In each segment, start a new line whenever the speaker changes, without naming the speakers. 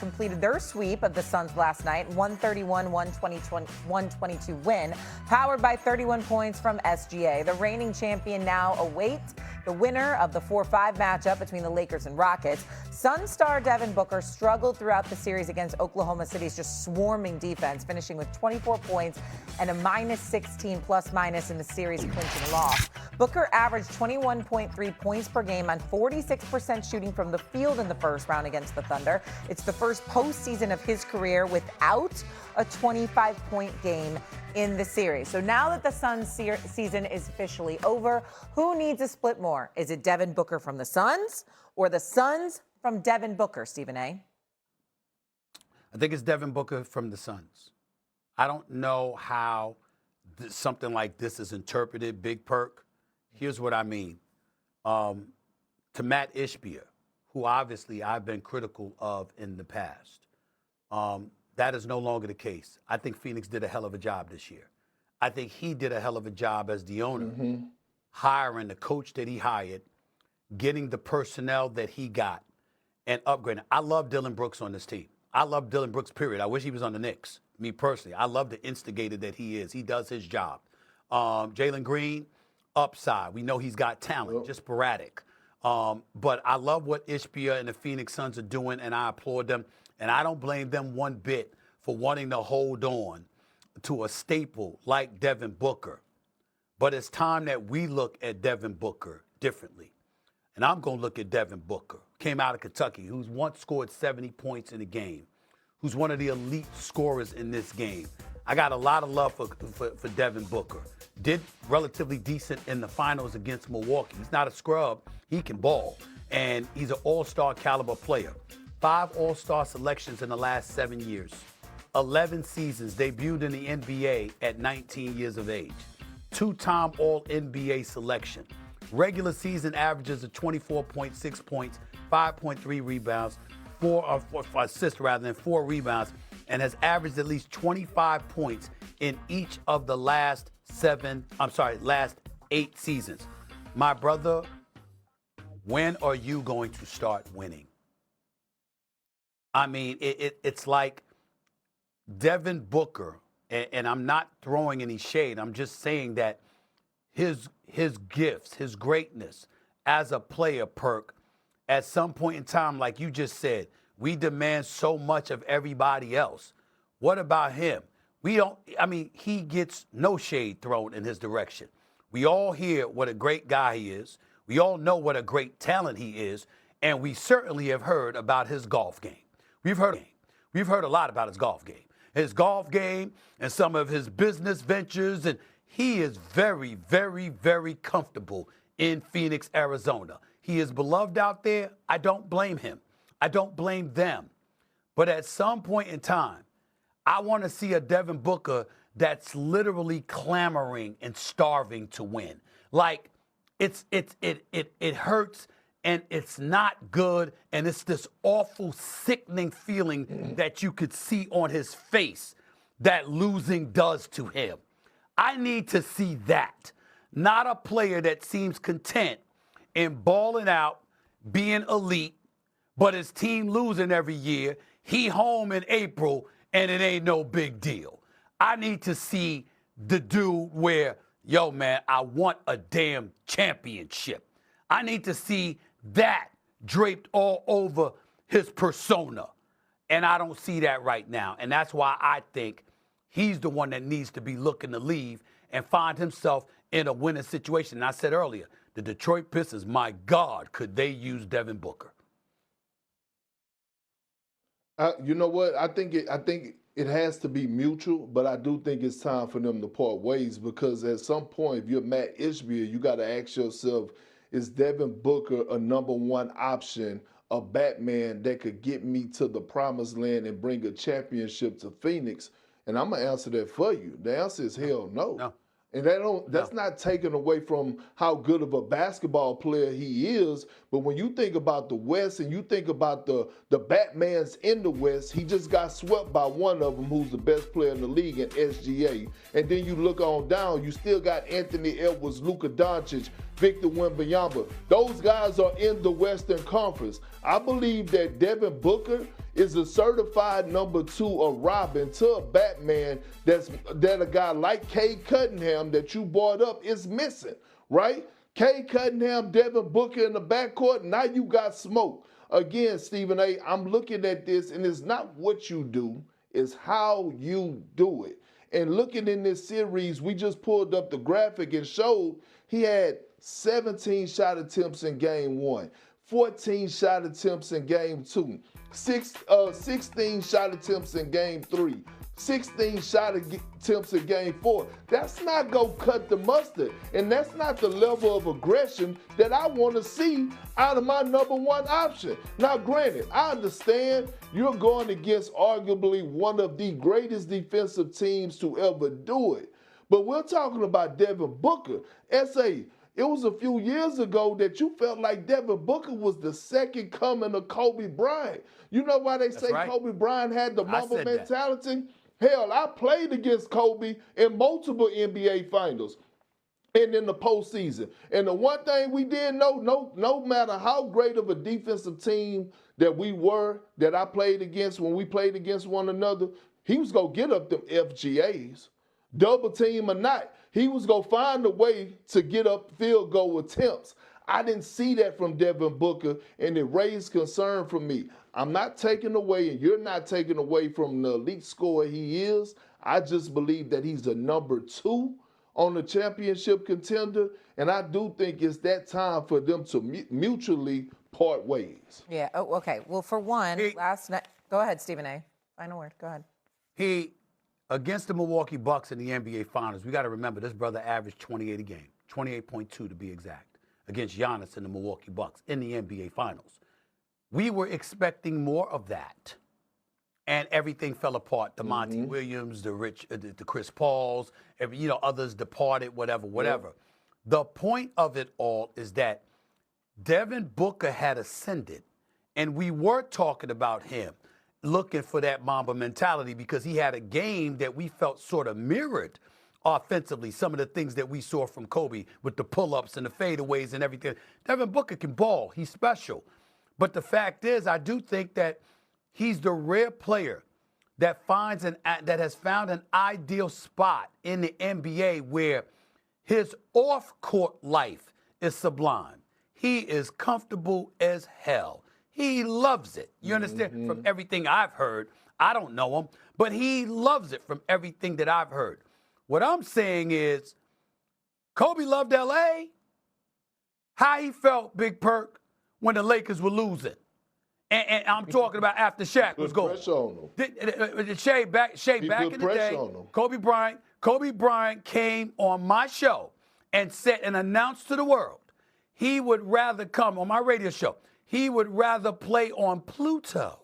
completed their sweep of the Suns last night, 131-122 win, powered by 31 points from SGA. The reigning champion now awaits the winner of the 4-5 matchup between the Lakers and Rockets. Sun star Devin Booker struggled throughout the series against Oklahoma City's just swarming defense, finishing with 24 points and a -16 plus-minus in the series clinching loss. Booker averaged 21.3 points per game on 46% shooting from the field in the first round against the Thunder. It's the first postseason of his career without a 25-point game in the series. So now that the Suns season is officially over, who needs a split more? Is it Devin Booker from the Suns or the Suns from Devin Booker, Stephen A?
I think it's Devin Booker from the Suns. I don't know how something like this is interpreted, Big Perk. Here's what I mean. To Matt Ishbia, who obviously I've been critical of in the past, that is no longer the case. I think Phoenix did a hell of a job this year. I think he did a hell of a job as the owner, hiring the coach that he hired, getting the personnel that he got, and upgrading. I love Dillon Brooks on this team. I love Dillon Brooks, period. I wish he was on the Knicks, me personally. I love the instigator that he is. He does his job. Jalen Green, upside. We know he's got talent, just sporadic. But I love what Ishbia and the Phoenix Suns are doing, and I applaud them. And I don't blame them one bit for wanting to hold on to a staple like Devin Booker. But it's time that we look at Devin Booker differently. And I'm going to look at Devin Booker, came out of Kentucky, who's once scored 70 points in a game, who's one of the elite scorers in this game. I got a lot of love for Devin Booker. Did relatively decent in the finals against Milwaukee. He's not a scrub. He can ball. And he's an all-star caliber player. 5 all-star selections in the last 7 years. 11 seasons, debuted in the NBA at 19 years of age. 2-time All-NBA selection. Regular season averages of 24.6 points, 5.3 rebounds, 4 assists rather than 4 rebounds, and has averaged at least 25 points in each of the last 8 seasons. My brother, when are you going to start winning? I mean, it's like Devin Booker, and I'm not throwing any shade. I'm just saying that his gifts, his greatness as a player, Perk, at some point in time, like you just said, we demand so much of everybody else. What about him? He gets no shade thrown in his direction. We all hear what a great guy he is. We all know what a great talent he is. And we certainly have heard about his golf game. We've heard a lot about his golf game and some of his business ventures. And he is very, very, very comfortable in Phoenix, Arizona. He is beloved out there. I don't blame him. I don't blame them. But at some point in time, I want to see a Devin Booker that's literally clamoring and starving to win. Like it hurts and it's not good, and it's this awful, sickening feeling that you could see on his face that losing does to him. I need to see that, not a player that seems content in balling out, being elite, but his team losing every year. He home in April, and it ain't no big deal. I need to see the dude where, yo, man, I want a damn championship. I need to see that draped all over his persona. And I don't see that right now. And that's why I think he's the one that needs to be looking to leave and find himself in a winning situation. And I said earlier, the Detroit Pistons, my God, could they use Devin Booker?
You know what? I think it has to be mutual, but I do think it's time for them to part ways, because at some point, if you're Matt Ishbia, you got to ask yourself, is Devin Booker a number one option, a Batman that could get me to the promised land and bring a championship to Phoenix? And I'm going to answer that for you. The answer is hell no. No. And that's not taken away from how good of a basketball player he is. But when you think about the West and you think about the Batmans in the West, he just got swept by one of them who's the best player in the league in SGA. And then you look on down, you still got Anthony Edwards, Luka Doncic, Victor Wembanyama. Those guys are in the Western Conference. I believe that Devin Booker is a certified number 2 or Robin to a Batman that a guy like Cade Cunningham that you brought up is missing, right? Cade Cunningham, Devin Booker in the backcourt, now you got smoke. Again, Stephen A., I'm looking at this, and it's not what you do, it's how you do it. And looking in this series, we just pulled up the graphic and showed he had 17 shot attempts in game 1, 14 shot attempts in game 2, 16 shot attempts in game 3, 16 shot attempts in game 4. That's not going to cut the mustard. And that's not the level of aggression that I want to see out of my number 1 option. Now, granted, I understand you're going against arguably one of the greatest defensive teams to ever do it. But we're talking about Devin Booker. S.A., it was a few years ago that you felt like Devin Booker was the second coming of Kobe Bryant. You know why they say
right.
Kobe Bryant had the Mamba mentality?
That.
Hell, I played against Kobe in multiple NBA finals and in the postseason. And the one thing we did know, no matter how great of a defensive team that we were, that I played against when we played against one another, he was going to get up them FGAs. Double team or not, he was going to find a way to get up field goal attempts. I didn't see that from Devin Booker, and it raised concern for me. I'm not taking away, and you're not taking away from the elite scorer he is. I just believe that he's a number 2 on the championship contender, and I do think it's that time for them to mutually part ways.
Yeah, oh, okay. Well, for one, last night, go ahead, Stephen A. Final word, go ahead.
Against the Milwaukee Bucks in the NBA Finals, we got to remember this brother averaged 28 a game, 28.2 to be exact, against Giannis and the Milwaukee Bucks in the NBA Finals. We were expecting more of that, and everything fell apart. The Monty Williams, the Chris Pauls, others departed, whatever. Yep. The point of it all is that Devin Booker had ascended, and we were talking about him looking for that Mamba mentality because he had a game that we felt sort of mirrored offensively, some of the things that we saw from Kobe with the pull-ups and the fadeaways and everything. Devin Booker can ball. He's special. But the fact is, I do think that he's the rare player that has found an ideal spot in the NBA where his off-court life is sublime. He is comfortable as hell. He loves it. You understand? From everything I've heard, I don't know him, but he loves it from everything that I've heard. What I'm saying is, Kobe loved L.A. How he felt, Big Perk, when the Lakers were losing. And I'm talking about after Shaq was going.
Pressure on him.
Shea back in the day, Kobe Bryant came on my show and said and announced to the world he would rather come on my radio show. He would rather play on Pluto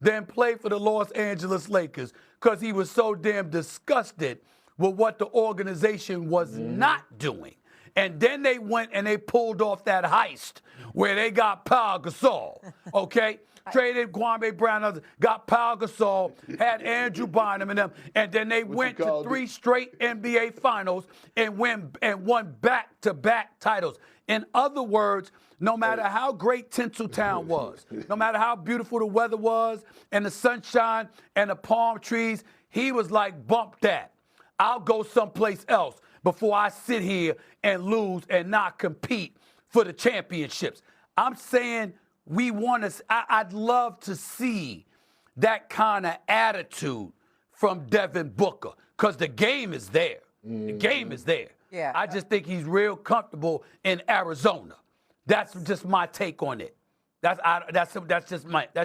than play for the Los Angeles Lakers because he was so damn disgusted with what the organization was not doing. And then they went and they pulled off that heist where they got Pau Gasol, okay? Traded Kwame Brown, others, got Pau Gasol, had Andrew Bynum and them, and then they went to 3 straight NBA Finals and won back-to-back titles. In other words, no matter how great Tinseltown was, no matter how beautiful the weather was and the sunshine and the palm trees, he was like, bump that. I'll go someplace else before I sit here and lose and not compete for the championships. I'm saying I'd love to see that kind of attitude from Devin Booker because the game is there. The game is there.
Yeah.
I just think he's real comfortable in Arizona. That's just my take on it. That's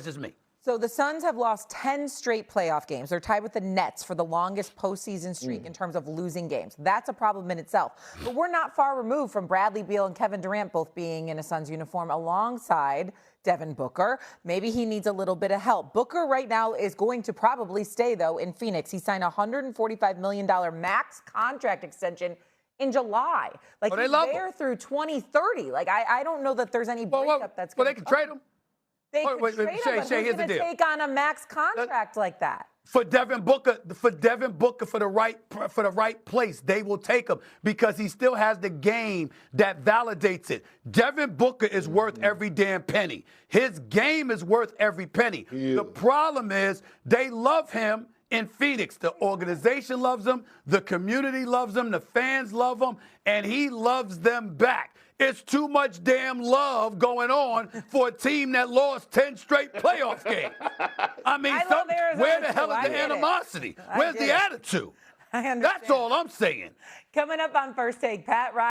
just me.
So the Suns have lost 10 straight playoff games. They're tied with the Nets for the longest postseason streak in terms of losing games. That's a problem in itself. But we're not far removed from Bradley Beal and Kevin Durant both being in a Suns uniform alongside Devin Booker. Maybe he needs a little bit of help. Booker right now is going to probably stay, though, in Phoenix. He signed a $145 million max contract extension in July. He's there through 2030. I don't know that there's any breakup that's going to
they can trade him.
They
Oh,
could
wait,
trade him,
Shay,
but
Shay,
who's
here's the
going to
deal.
take on a max contract like that?
For Devin Booker for the right place, they will take him because he still has the game that validates it. Devin Booker is worth every damn penny. His game is worth every penny.
Yeah.
The problem is they love him in Phoenix. The organization loves him, the community loves him, the fans love him, and he loves them back. It's too much damn love going on for a team that lost 10 straight playoff games. I mean,
I love Arizona
where the
too.
hell
I
is the
get it.
animosity?
I
Where's
get
the
it.
attitude?
I understand.
That's all I'm saying.
Coming up on First Take, Pat Riley.